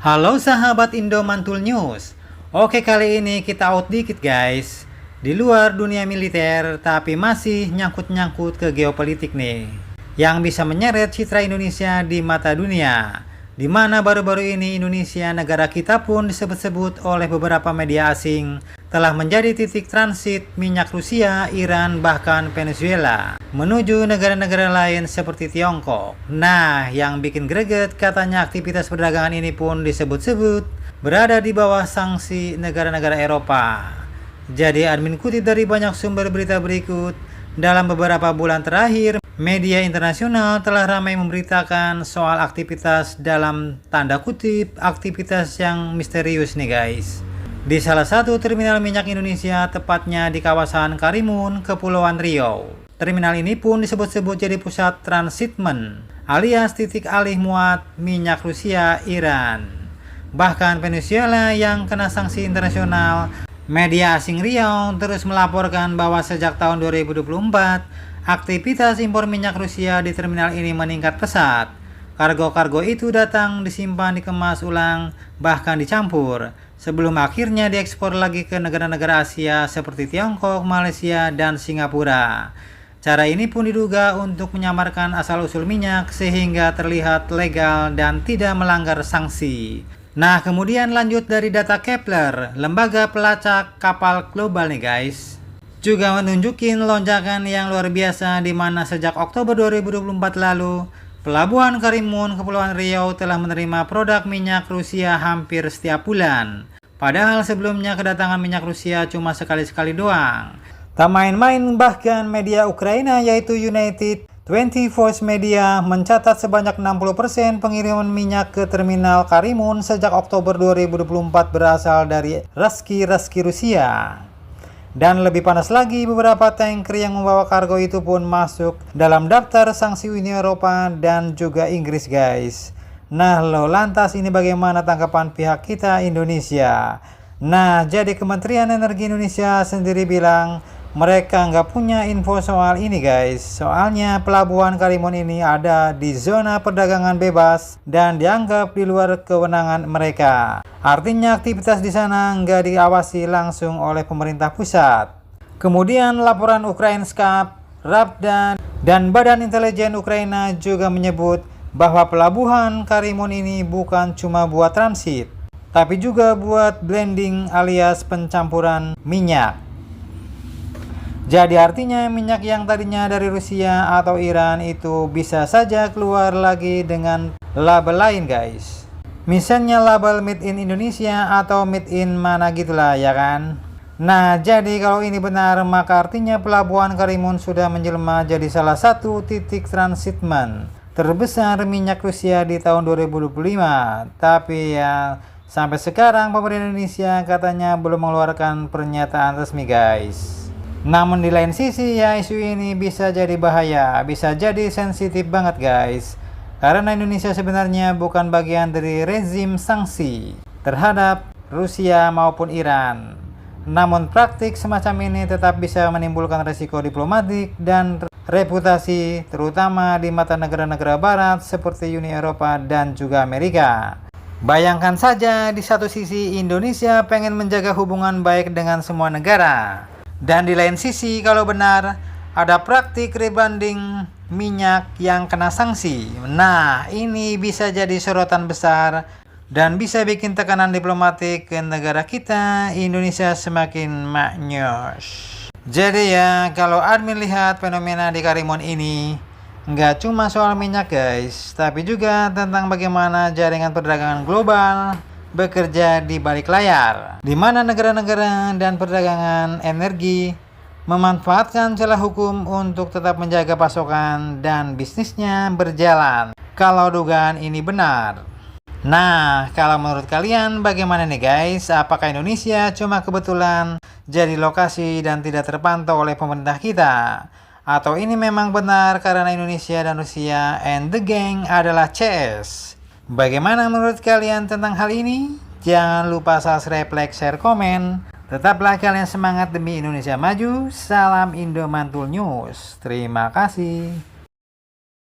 Halo sahabat Indo Mantul News. Oke, kali ini kita out dikit guys. Di luar dunia militer tapi masih nyangkut-nyangkut ke geopolitik nih, yang bisa menyeret citra Indonesia di mata dunia. Di mana baru-baru ini Indonesia, negara kita pun disebut-sebut oleh beberapa media asing telah menjadi titik transit minyak Rusia, Iran, bahkan Venezuela menuju negara-negara lain seperti Tiongkok. Nah, yang bikin greget katanya aktivitas perdagangan ini pun disebut-sebut berada di bawah sanksi negara-negara Eropa. Jadi admin kutip dari banyak sumber berita berikut, dalam beberapa bulan terakhir media internasional telah ramai memberitakan soal aktivitas dalam tanda kutip aktivitas yang misterius nih guys. Di salah satu terminal minyak Indonesia, tepatnya di kawasan Karimun, Kepulauan Riau. Terminal ini pun disebut-sebut jadi pusat transitmen alias titik alih muat minyak Rusia, Iran, bahkan Venezuela yang kena sanksi internasional. Media asing Riau terus melaporkan bahwa sejak tahun 2024, aktivitas impor minyak Rusia di terminal ini meningkat pesat. Kargo-kargo itu datang, disimpan, dikemas ulang, bahkan dicampur, sebelum akhirnya diekspor lagi ke negara-negara Asia seperti Tiongkok, Malaysia, dan Singapura. Cara ini pun diduga untuk menyamarkan asal-usul minyak sehingga terlihat legal dan tidak melanggar sanksi. Nah, kemudian lanjut dari data Kepler, lembaga pelacak kapal global nih guys, juga menunjukin lonjakan yang luar biasa di mana sejak Oktober 2024 lalu, Pelabuhan Karimun Kepulauan Riau telah menerima produk minyak Rusia hampir setiap bulan. Padahal sebelumnya kedatangan minyak Rusia cuma sekali-sekali doang. Tak main-main, bahkan media Ukraina yaitu United 24 Media mencatat sebanyak 60% pengiriman minyak ke terminal Karimun sejak Oktober 2024 berasal dari Raski Rusia. Dan lebih panas lagi, beberapa tanker yang membawa kargo itu pun masuk dalam daftar sanksi Uni Eropa dan juga Inggris guys. Nah lo, lantas ini bagaimana tanggapan pihak kita Indonesia? Nah, jadi Kementerian Energi Indonesia sendiri bilang mereka nggak punya info soal ini guys. Soalnya pelabuhan Karimun ini ada di zona perdagangan bebas dan dianggap di luar kewenangan mereka. Artinya aktivitas di sana nggak diawasi langsung oleh pemerintah pusat. Kemudian laporan Ukrainska Pravda dan Badan Intelijen Ukraina juga menyebut bahwa pelabuhan Karimun ini bukan cuma buat transit, tapi juga buat blending alias pencampuran minyak. Jadi artinya minyak yang tadinya dari Rusia atau Iran itu bisa saja keluar lagi dengan label lain guys. Misalnya label made in Indonesia atau made in mana gitulah ya kan. Nah, jadi kalau ini benar maka artinya pelabuhan Karimun sudah menjelma jadi salah satu titik transitmen terbesar minyak Rusia di tahun 2025. Tapi ya sampai sekarang pemerintah Indonesia katanya belum mengeluarkan pernyataan resmi guys. Namun di lain sisi ya, isu ini bisa jadi bahaya, bisa jadi sensitif banget guys. Karena Indonesia sebenarnya bukan bagian dari rezim sanksi terhadap Rusia maupun Iran. Namun praktik semacam ini tetap bisa menimbulkan resiko diplomatik dan reputasi, terutama di mata negara-negara barat seperti Uni Eropa dan juga Amerika. Bayangkan saja, di satu sisi Indonesia pengen menjaga hubungan baik dengan semua negara, dan di lain sisi kalau benar ada praktik rebranding minyak yang kena sanksi. Nah, ini bisa jadi sorotan besar dan bisa bikin tekanan diplomatik ke negara kita Indonesia semakin maknyos. Jadi ya, kalau admin lihat fenomena di Karimun ini nggak cuma soal minyak guys, tapi juga tentang bagaimana jaringan perdagangan global bekerja di balik layar, di mana negara-negara dan perdagangan energi memanfaatkan celah hukum untuk tetap menjaga pasokan dan bisnisnya berjalan. Kalau dugaan ini benar. Nah, kalau menurut kalian bagaimana nih guys? Apakah Indonesia cuma kebetulan jadi lokasi dan tidak terpantau oleh pemerintah kita? Atau ini memang benar karena Indonesia dan Rusia and the gang adalah CS? Bagaimana menurut kalian tentang hal ini? Jangan lupa subscribe, like, share, komen. Tetaplah kalian semangat demi Indonesia maju. Salam Indo Mantul News. Terima kasih.